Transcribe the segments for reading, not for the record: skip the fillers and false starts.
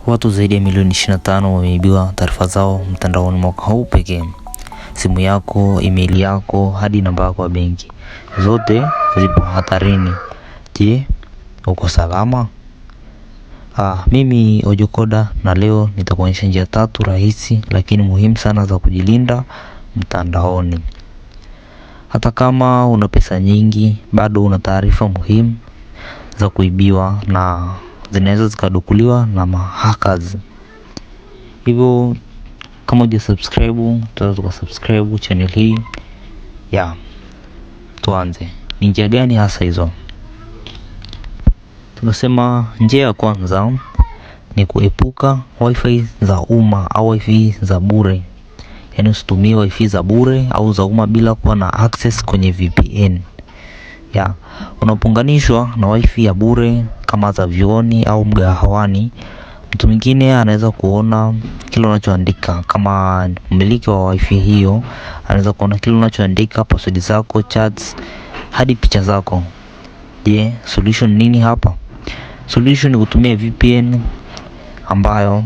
Watu zaidi ya milioni 25 wameibiwa taarifa zao mtandaoni mwaka huu pekee. Simu yako, email yako, hadi namba yako ya benki, zote zipo hatarini. Je, uko salama? Mimi Ojokoda, na leo nitakuonyesha njia 3 rahisi lakini muhimu sana za kujilinda mtandaoni. Hata kama una pesa nyingi, bado una taarifa muhimu za kuibiwa na zinaweza zikadukuliwa na mahackers. Hivyo kama hujasubscribe, subscribe channel hii. Tuanze. Ni njia gani hasa hizo? Tunasema njia ya kwanza ni kuepuka wifi za umma au wifi za bure. Yaani usitumie wifi za bure au za umma bila kuwa na access kwenye VPN. Unapounganishwa na wifi ya bure kama za vyuoni au mgahawani, mtu mwingine anaweza kuona kile unachoandika. Kama mmiliki wa wifi hiyo, anaweza kuona kile unachoandika, password zako, chats, hadi picha zako. Je, solution nini hapa? Solution ni kutumia VPN ambayo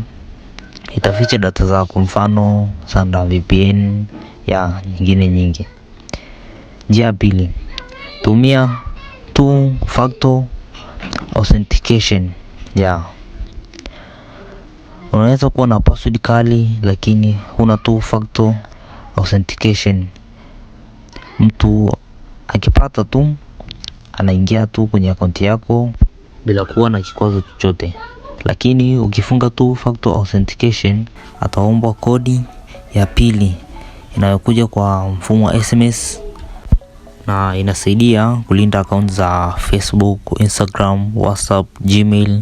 itaficha data zako, mfano Sanda VPN ya nyingine nyingi. Njia ya pili, tumia two factor authentication. Unaweza kuwa na password kali lakini huna two factor authentication. Mtu akipata tu anaingia tu kwenye akaunti yako bila kuwa na kikwazo chochote. Lakini ukifunga two factor authentication, ataomba kodi ya pili inayokuja kwa mfumo wa SMS, na inasaidia kulinda akaunti za Facebook, Instagram, WhatsApp, Gmail